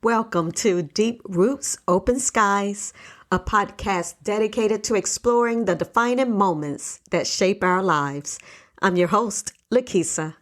Welcome to Deep Roots, Open Skies, a podcast dedicated to exploring the defining moments that shape our lives. I'm your host, Lakisa.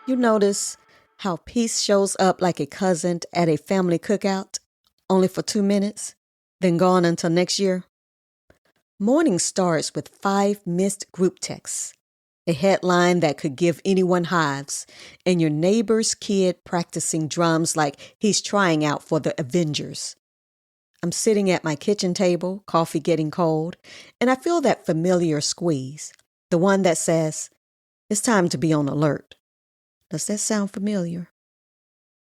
You notice how peace shows up like a cousin at a family cookout, only for 2 minutes, then gone until next year? Morning starts with 5 missed group texts, a headline that could give anyone hives, and your neighbor's kid practicing drums like he's trying out for the Avengers. I'm sitting at my kitchen table, coffee getting cold, and I feel that familiar squeeze, the one that says, "It's time to be on alert." Does that sound familiar?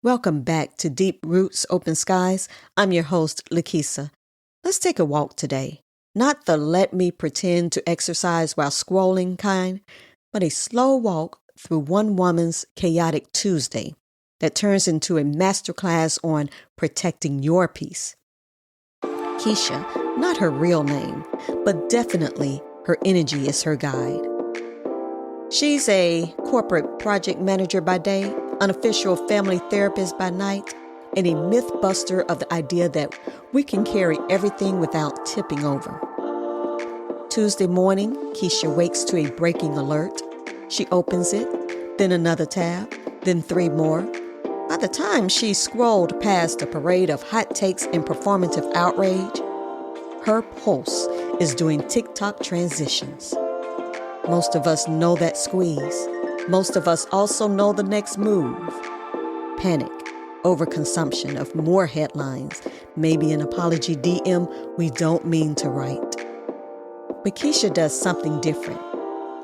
Welcome back to Deep Roots, Open Skies. I'm your host, Lakisa. Let's take a walk today. Not the let me pretend to exercise while scrolling kind, but a slow walk through one woman's chaotic Tuesday that turns into a masterclass on protecting your peace. Keisha, not her real name, but definitely her energy is her guide. She's a corporate project manager by day, unofficial family therapist by night, and a myth buster of the idea that we can carry everything without tipping over. Tuesday morning, Keisha wakes to a breaking alert. She opens it, then another tab, then 3 more. By the time she scrolled past a parade of hot takes and performative outrage, her pulse is doing TikTok transitions. Most of us know that squeeze. Most of us also know the next move. Panic, overconsumption of more headlines, maybe an apology DM we don't mean to write. But Keisha does something different.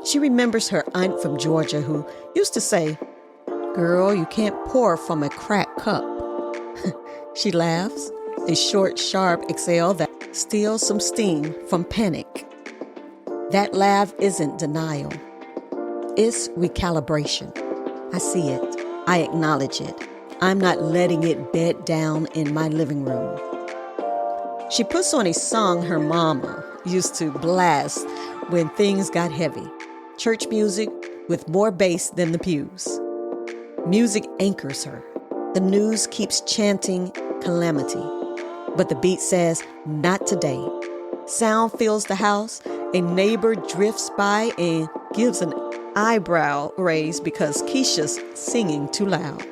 She remembers her aunt from Georgia who used to say, "Girl, you can't pour from a cracked cup." She laughs, a short, sharp exhale that steals some steam from panic. That laugh isn't denial. It's recalibration. I see it. I acknowledge it. I'm not letting it bed down in my living room. She puts on a song her mama used to blast when things got heavy. Church music with more bass than the pews. Music anchors her. The news keeps chanting calamity. But the beat says, "Not today." Sound fills the house. A neighbor drifts by and gives an eyebrow raise because Keisha's singing too loud.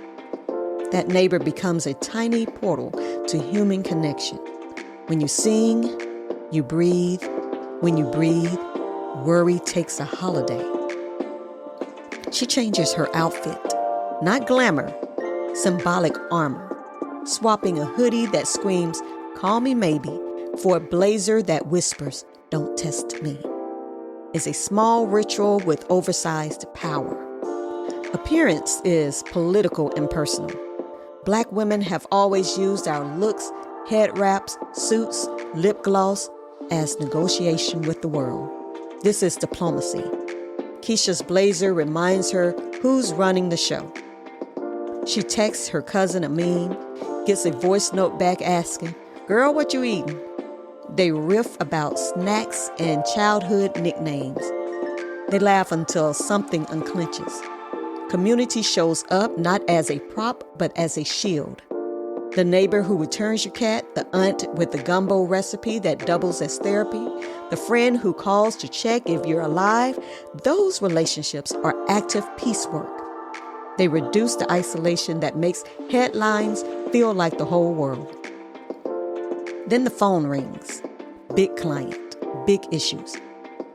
That neighbor becomes a tiny portal to human connection. When you sing, you breathe. When you breathe, worry takes a holiday. She changes her outfit. Not glamour, symbolic armor. Swapping a hoodie that screams, "Call me maybe," for a blazer that whispers, "Don't test me," is a small ritual with oversized power. Appearance is political and personal. Black women have always used our looks, head wraps, suits, lip gloss as negotiation with the world. This is diplomacy. Keisha's blazer reminds her who's running the show. She texts her cousin a meme, gets a voice note back asking, "Girl, what you eating?" They riff about snacks and childhood nicknames. They laugh until something unclenches. Community shows up not as a prop, but as a shield. The neighbor who returns your cat, the aunt with the gumbo recipe that doubles as therapy, the friend who calls to check if you're alive, those relationships are active piecework. They reduce the isolation that makes headlines feel like the whole world. Then the phone rings. Big client, big issues.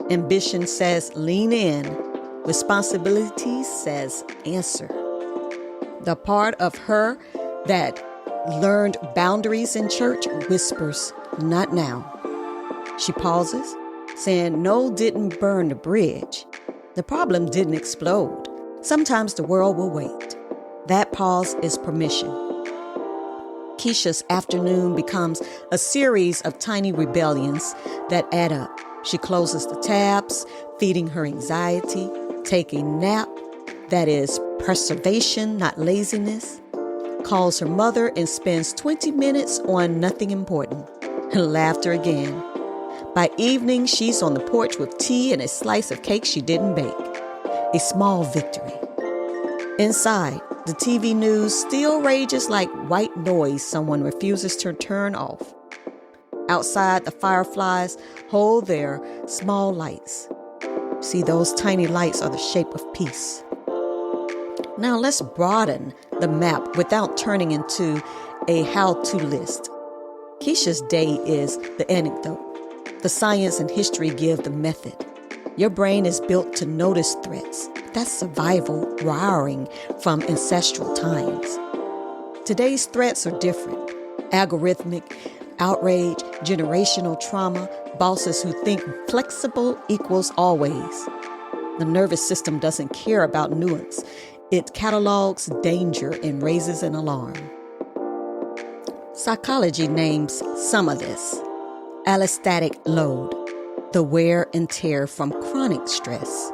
Ambition says lean in. Responsibility says answer. The part of her that learned boundaries in church whispers, "Not now." She pauses, saying no didn't burn the bridge. The problem didn't explode. Sometimes the world will wait. That pause is permission. Keisha's afternoon becomes a series of tiny rebellions that add up. She closes the tabs, feeding her anxiety, take a nap, that is preservation, not laziness, calls her mother and spends 20 minutes on nothing important, and laughter again. By evening, she's on the porch with tea and a slice of cake she didn't bake. A small victory. Inside, the TV news still rages like white noise someone refuses to turn off. Outside, the fireflies hold their small lights. See, those tiny lights are the shape of peace. Now let's broaden the map without turning into a how-to list. Keisha's day is the anecdote. The science and history give the method. Your brain is built to notice threats. That's survival wiring from ancestral times. Today's threats are different. Algorithmic outrage, generational trauma, bosses who think flexible equals always. The nervous system doesn't care about nuance. It catalogs danger and raises an alarm. Psychology names some of this. Allostatic load, the wear and tear from chronic stress.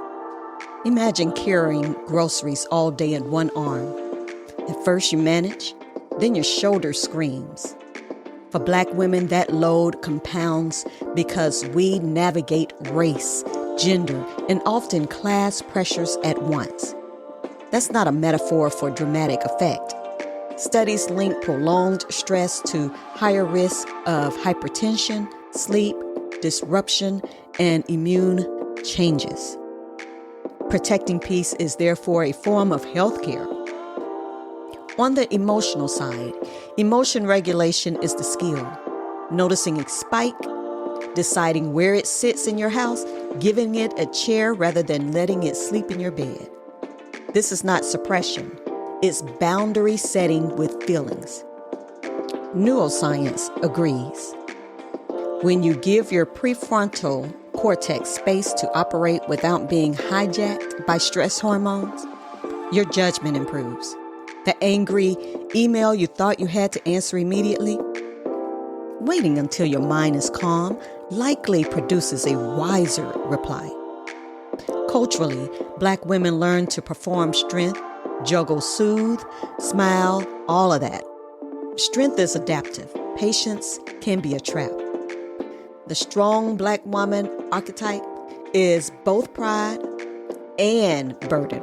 Imagine carrying groceries all day in one arm. At first you manage, then your shoulder screams. For Black women, that load compounds because we navigate race, gender, and often class pressures at once. That's not a metaphor for dramatic effect. Studies link prolonged stress to higher risk of hypertension, sleep, disruption, and immune changes. Protecting peace is therefore a form of health care. On the emotional side, emotion regulation is the skill. Noticing a spike, deciding where it sits in your house, giving it a chair rather than letting it sleep in your bed. This is not suppression. It's boundary setting with feelings. Neuroscience agrees. When you give your prefrontal cortex space to operate without being hijacked by stress hormones, your judgment improves. The angry email you thought you had to answer immediately, waiting until your mind is calm likely produces a wiser reply. Culturally, Black women learn to perform strength, juggle soothe, smile, all of that. Strength is adaptive. Patience can be a trap. The strong Black woman archetype is both pride and burden.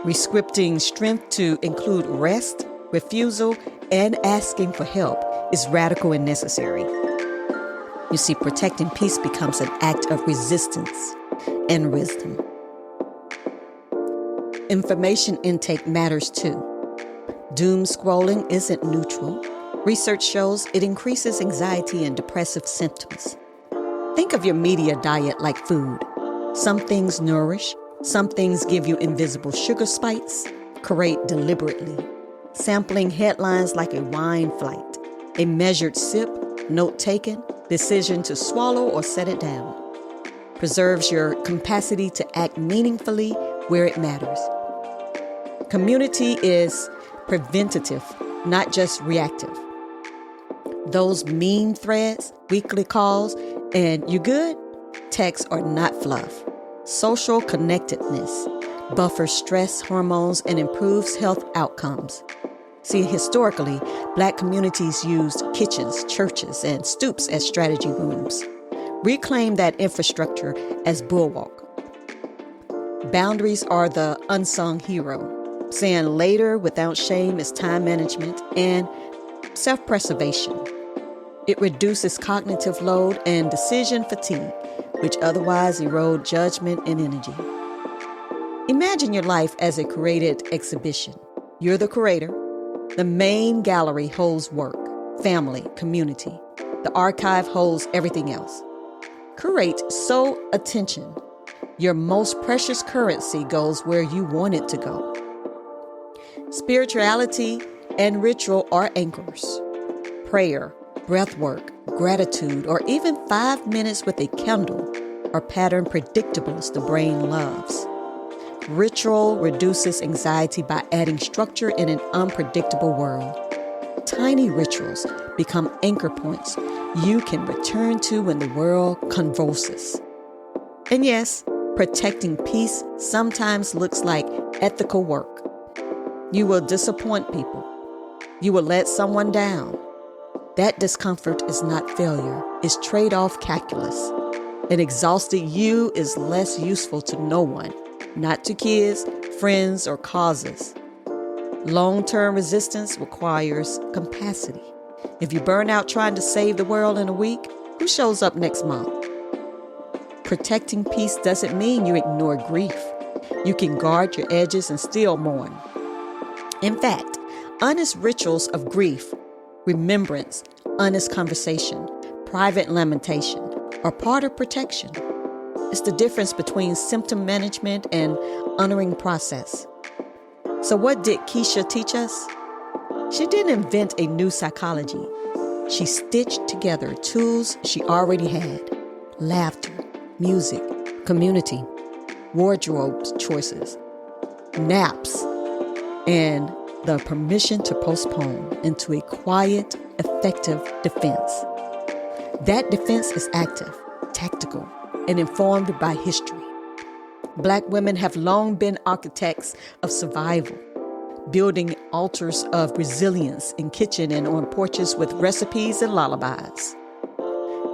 Rescripting strength to include rest, refusal, and asking for help is radical and necessary. You see, protecting peace becomes an act of resistance and wisdom. Information intake matters too. Doom scrolling isn't neutral. Research shows it increases anxiety and depressive symptoms. Think of your media diet like food. Some things nourish, some things give you invisible sugar spikes. Curate deliberately. Sampling headlines like a wine flight. A measured sip, note taken, decision to swallow or set it down. Preserves your capacity to act meaningfully where it matters. Community is preventative, not just reactive. Those meme threads, weekly calls, and "you good?" texts are not fluff. Social connectedness buffers stress hormones and improves health outcomes. See, historically, Black communities used kitchens, churches, and stoops as strategy rooms. Reclaim that infrastructure as bulwark. Boundaries are the unsung hero. Saying later without shame is time management and self-preservation. It reduces cognitive load and decision fatigue, which otherwise erode judgment and energy. Imagine your life as a curated exhibition. You're the curator. The main gallery holds work, family, community. The archive holds everything else. Curate so attention. Your most precious currency goes where you want it to go. Spirituality and ritual are anchors. Prayer, breath work, gratitude, or even 5 minutes with a candle are pattern predictables the brain loves. Ritual reduces anxiety by adding structure in an unpredictable world. Tiny rituals become anchor points you can return to when the world convulses. And yes, protecting peace sometimes looks like ethical work. You will disappoint people. You will let someone down. That discomfort is not failure, it's trade-off calculus. An exhausted you is less useful to no one, not to kids, friends, or causes. Long-term resistance requires capacity. If you burn out trying to save the world in a week, who shows up next month? Protecting peace doesn't mean you ignore grief. You can guard your edges and still mourn. In fact, honest rituals of grief, remembrance, honest conversation, private lamentation are part of protection. It's the difference between symptom management and honoring process. So what did Keisha teach us? She didn't invent a new psychology. She stitched together tools she already had: laughter, music, community, wardrobe choices, naps, and the permission to postpone into a quiet, effective defense. That defense is active, tactical, and informed by history. Black women have long been architects of survival, building altars of resilience in kitchen and on porches with recipes and lullabies.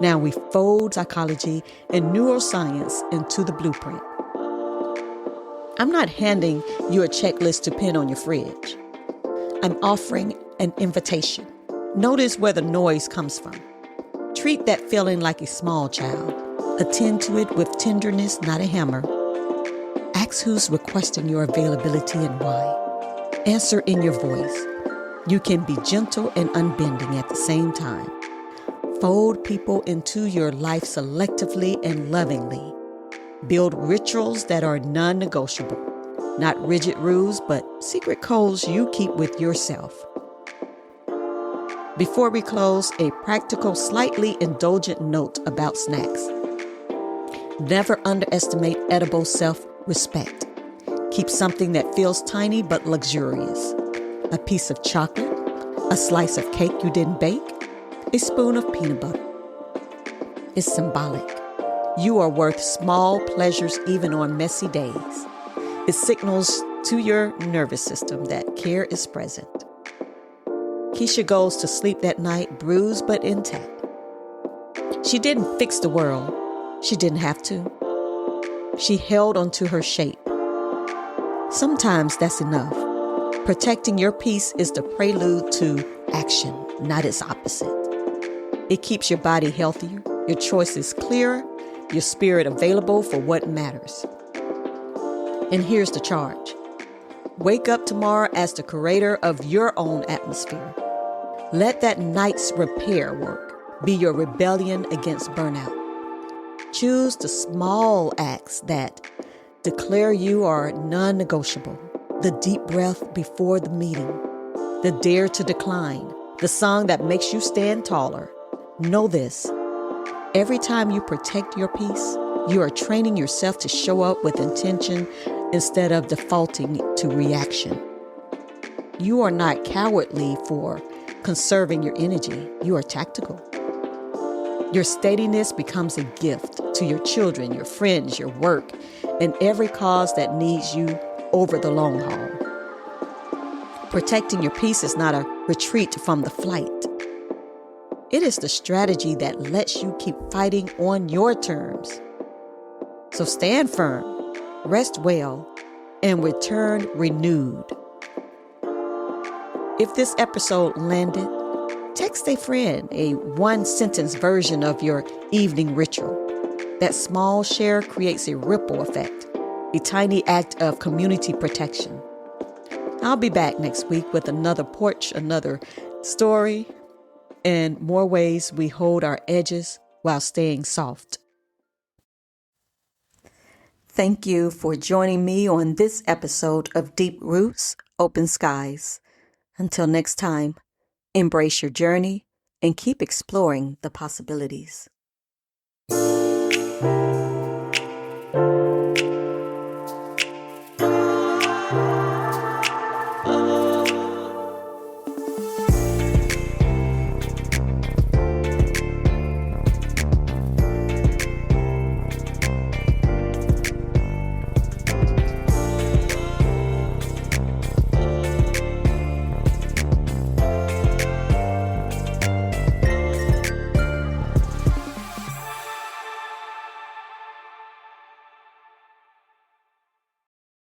Now we fold psychology and neuroscience into the blueprint. I'm not handing you a checklist to pin on your fridge. I'm offering an invitation. Notice where the noise comes from. Treat that feeling like a small child. Attend to it with tenderness, not a hammer. Ask who's requesting your availability and why. Answer in your voice. You can be gentle and unbending at the same time. Fold people into your life selectively and lovingly. Build rituals that are non-negotiable. Not rigid rules, but secret codes you keep with yourself. Before we close, a practical, slightly indulgent note about snacks. Never underestimate edible self-respect. Keep something that feels tiny but luxurious. A piece of chocolate, a slice of cake you didn't bake, a spoon of peanut butter. It's symbolic. You are worth small pleasures even on messy days. It signals to your nervous system that care is present. Keisha goes to sleep that night bruised but intact. She didn't fix the world. She didn't have to. She held onto her shape. Sometimes that's enough. Protecting your peace is the prelude to action, not its opposite. It keeps your body healthier, your choices clearer, your spirit available for what matters. And here's the charge. Wake up tomorrow as the curator of your own atmosphere. Let that night's repair work be your rebellion against burnout. Choose the small acts that declare you are non-negotiable. The deep breath before the meeting. The dare to decline. The song that makes you stand taller. Know this. Every time you protect your peace, you are training yourself to show up with intention instead of defaulting to reaction. You are not cowardly for conserving your energy. You are tactical. Your steadiness becomes a gift to your children, your friends, your work, and every cause that needs you over the long haul. Protecting your peace is not a retreat from the flight. It is the strategy that lets you keep fighting on your terms. So stand firm, rest well, and return renewed. If this episode landed, text a friend a one-sentence version of your evening ritual. That small share creates a ripple effect, a tiny act of community protection. I'll be back next week with another porch, another story, and more ways we hold our edges while staying soft. Thank you for joining me on this episode of Deep Roots, Open Skies. Until next time, embrace your journey and keep exploring the possibilities.